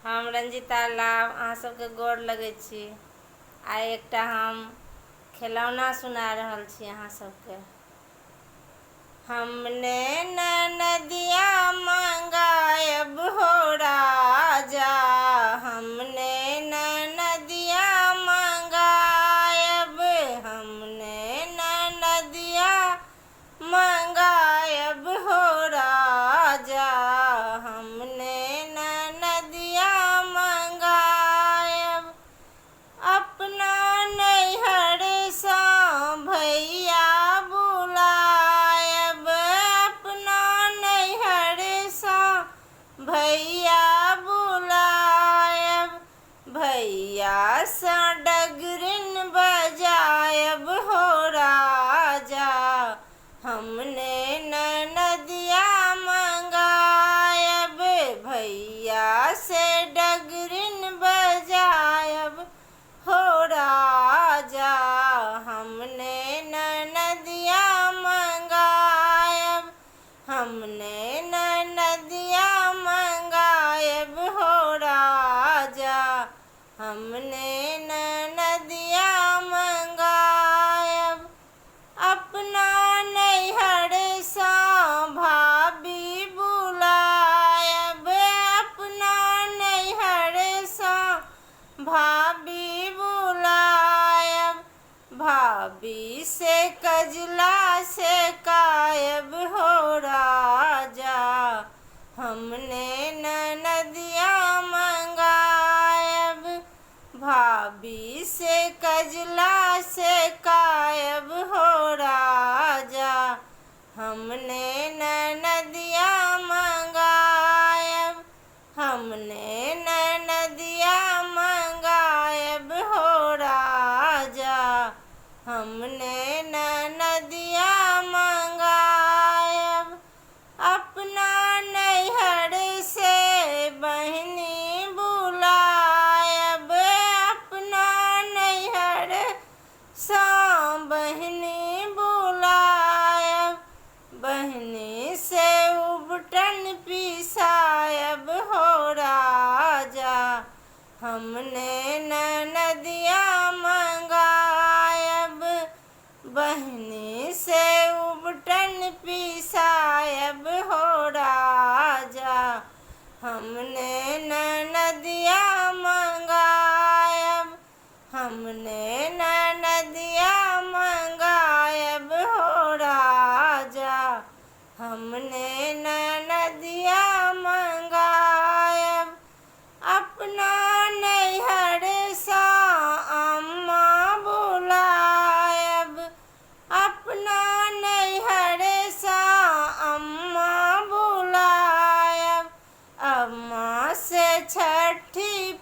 हम रंजीता लाल अहाँ सबके गोर लगै छी। आइ एकटा हम खिलौना सुना रहल छी अहाँ सबके। हमने नदिया मंगायब हो राजा, हमने नदिया मंगायब, हमने नदिया मंगायब हो राजा, हमने नदिया मंगायब। अपना नैहर सा भैया बुलायब, अपना नैहर सा भैया बुलायब, भैया सा डगरिन बजायब हो राजा, हमने नदिया मंगायब, भैया से डगरिन बजायब हो राजा, हमने नदिया मंगायब, हमने नदिया मंगायब हो राजा, हमने नदिया मंगायब। अपना नैहर सा भाभी बुलायब, अपना नैहर सा भाभी बुलायब, भाभी से कजला से कायब हो राजा, हमने नदिया मंगायब, भाभी से कजला से कायब हो राजा, हमने नदिया मंगायब, हमने नदिया मंगायब हो राजा, हमने नदिया मंगायब। अपना नैहर से बहनी बुलायब, अपना नैहर सा बहनी बुलायब, बहनी से उबटन पिसायब हो राजा, हमने नदिया मंगायब, बहनी से उबटन पिसायब हो राजा, हमने नदिया मंगायब, हमने नदिया मंगायब हो राजा, हमने नदिया मंगायब। अपना नैहर सा अम्मा बुलायब, अपना नैहर सा अम्मा बुलायब, अम्मा से छठी